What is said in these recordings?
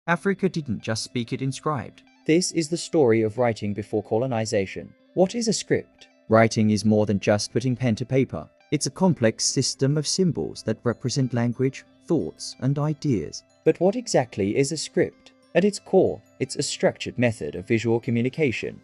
Africa didn't just speak it inscribed. This is the story of writing before colonization. What is a script? Writing is more than just putting pen to paper. It's a complex system of symbols that represent language, thoughts, and ideas. But what exactly is a script? At its core, it's a structured method of visual communication,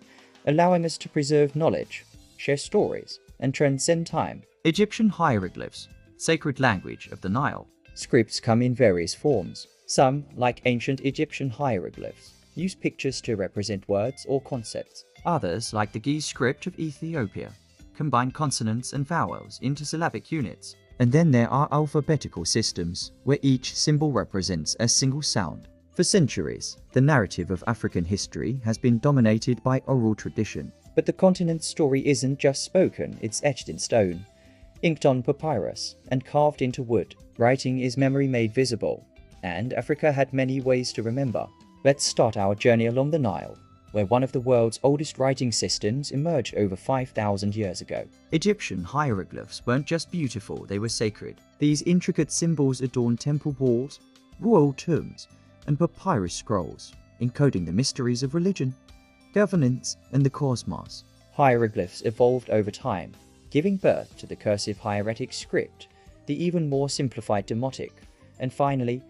allowing us to preserve knowledge, share stories, and transcend time. Egyptian hieroglyphs, sacred language of the Nile. Scripts come in various forms. Some, like ancient Egyptian hieroglyphs, use pictures to represent words or concepts. Others, like the Ge'ez script of Ethiopia, combine consonants and vowels into syllabic units. And then there are alphabetical systems, where each symbol represents a single sound. For centuries, the narrative of African history has been dominated by oral tradition. But the continent's story isn't just spoken, it's etched in stone, inked on papyrus, and carved into wood. Writing is memory made visible, and Africa had many ways to remember. Let's start our journey along the Nile, where one of the world's oldest writing systems emerged over 5,000 years ago. Egyptian hieroglyphs weren't just beautiful, they were sacred. These intricate symbols adorned temple walls, royal tombs, and papyrus scrolls, encoding the mysteries of religion, governance, and the cosmos. Hieroglyphs evolved over time, giving birth to the cursive hieratic script, the even more simplified demotic, and finally,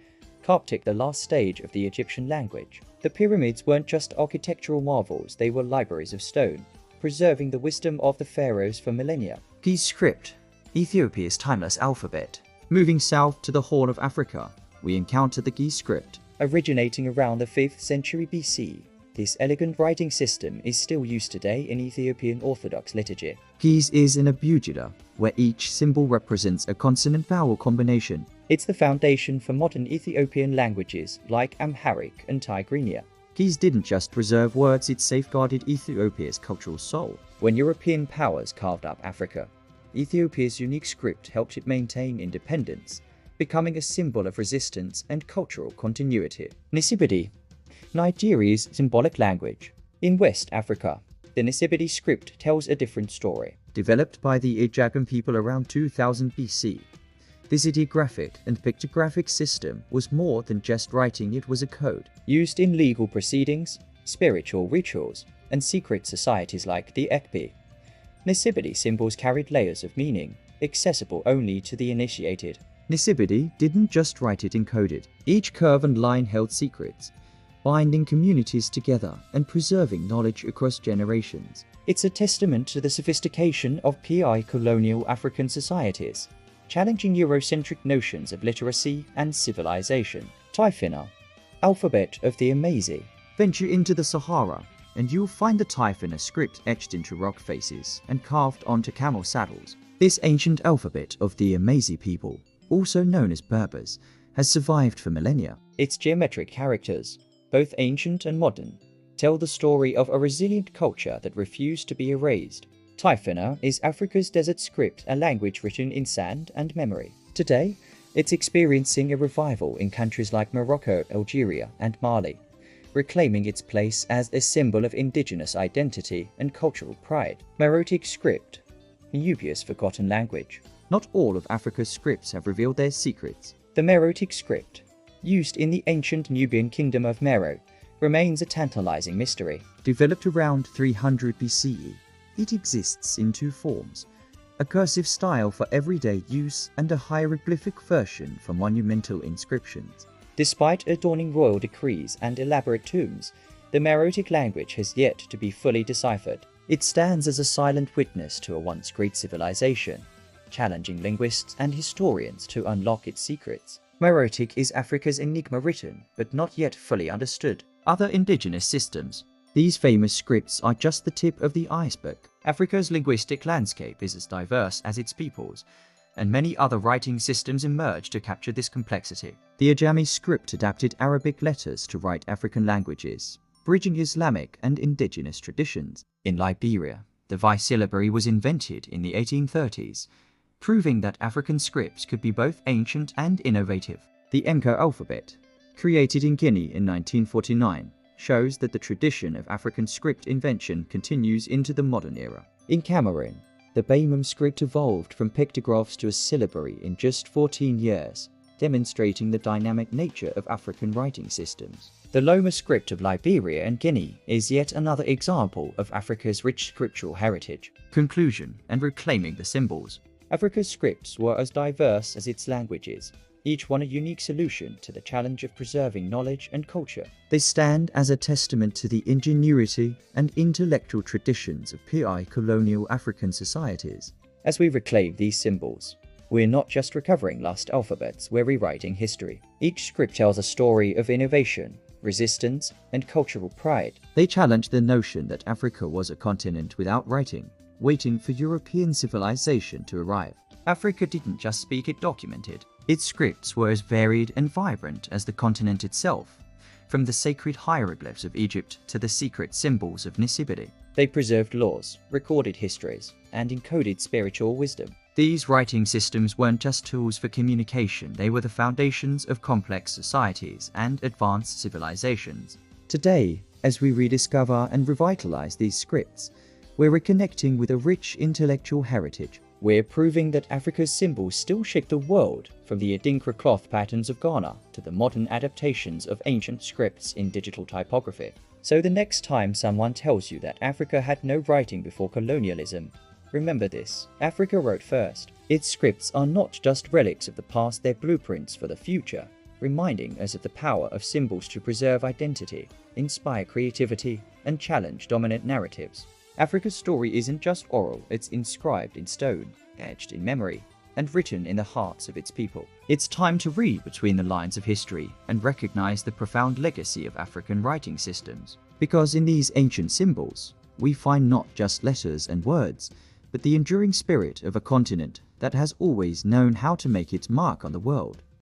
Coptic, the last stage of the Egyptian language. The pyramids weren't just architectural marvels, they were libraries of stone, preserving the wisdom of the pharaohs for millennia. Ge'ez script, Ethiopia's timeless alphabet. Moving south to the Horn of Africa, we encounter the Ge'ez script. Originating around the 5th century BC, this elegant writing system is still used today in Ethiopian Orthodox liturgy. Ge'ez is an abugida, where each symbol represents a consonant-vowel combination. It's the foundation for modern Ethiopian languages like Amharic and Tigrinya. Ge'ez didn't just preserve words, it safeguarded Ethiopia's cultural soul. When European powers carved up Africa, Ethiopia's unique script helped it maintain independence, becoming a symbol of resistance and cultural continuity. Nsibidi, Nigeria's symbolic language. In West Africa, the Nsibidi script tells a different story. Developed by the Ijagan people around 2000 BC, this ideographic and pictographic system was more than just writing, it was a code. Used in legal proceedings, spiritual rituals, and secret societies like the Ekpe. Nsibidi symbols carried layers of meaning, accessible only to the initiated. Nsibidi didn't just write it encoded. Each curve and line held secrets, binding communities together and preserving knowledge across generations. It's a testament to the sophistication of colonial African societies, challenging Eurocentric notions of literacy and civilization. Tifinagh, alphabet of the Amazigh. Venture into the Sahara, and you'll find the Tifinagh script etched into rock faces and carved onto camel saddles. This ancient alphabet of the Amazigh people, also known as Berbers, has survived for millennia. Its geometric characters, both ancient and modern, tell the story of a resilient culture that refused to be erased. Tifinagh is Africa's desert script, a language written in sand and memory. Today, it's experiencing a revival in countries like Morocco, Algeria, and Mali, reclaiming its place as a symbol of indigenous identity and cultural pride. Meroitic script, Nubia's forgotten language. Not all of Africa's scripts have revealed their secrets. The Meroitic script, used in the ancient Nubian kingdom of Meroe, remains a tantalizing mystery. Developed around 300 BCE, it exists in two forms: a cursive style for everyday use and a hieroglyphic version for monumental inscriptions. Despite adorning royal decrees and elaborate tombs, the Meroitic language has yet to be fully deciphered. It stands as a silent witness to a once great civilization, challenging linguists and historians to unlock its secrets. Meroitic is Africa's enigma written, but not yet fully understood. Other indigenous systems. These famous scripts are just the tip of the iceberg. Africa's linguistic landscape is as diverse as its peoples, and many other writing systems emerged to capture this complexity. The Ajami script adapted Arabic letters to write African languages, bridging Islamic and indigenous traditions. In Liberia, the bisyllabary was invented in the 1830s, proving that African scripts could be both ancient and innovative. The Mko alphabet, created in Guinea in 1949, shows that the tradition of African script invention continues into the modern era. In Cameroon, the Baimum script evolved from pictographs to a syllabary in just 14 years, demonstrating the dynamic nature of African writing systems. The Loma script of Liberia and Guinea is yet another example of Africa's rich scriptural heritage. Conclusion and reclaiming the symbols. Africa's scripts were as diverse as its languages, each one a unique solution to the challenge of preserving knowledge and culture. They stand as a testament to the ingenuity and intellectual traditions of pre-colonial African societies. As we reclaim these symbols, we're not just recovering lost alphabets, we're rewriting history. Each script tells a story of innovation, resistance, and cultural pride. They challenge the notion that Africa was a continent without writing, waiting for European civilization to arrive. Africa didn't just speak, it documented. Its scripts were as varied and vibrant as the continent itself, from the sacred hieroglyphs of Egypt to the secret symbols of Nsibidi. They preserved laws, recorded histories, and encoded spiritual wisdom. These writing systems weren't just tools for communication, they were the foundations of complex societies and advanced civilizations. Today, as we rediscover and revitalize these scripts, we're reconnecting with a rich intellectual heritage. We're proving that Africa's symbols still shape the world, from the Adinkra cloth patterns of Ghana to the modern adaptations of ancient scripts in digital typography. So the next time someone tells you that Africa had no writing before colonialism, remember this: Africa wrote first. Its scripts are not just relics of the past, they're blueprints for the future, reminding us of the power of symbols to preserve identity, inspire creativity, and challenge dominant narratives. Africa's story isn't just oral, it's inscribed in stone, etched in memory, and written in the hearts of its people. It's time to read between the lines of history and recognize the profound legacy of African writing systems. Because in these ancient symbols, we find not just letters and words, but the enduring spirit of a continent that has always known how to make its mark on the world.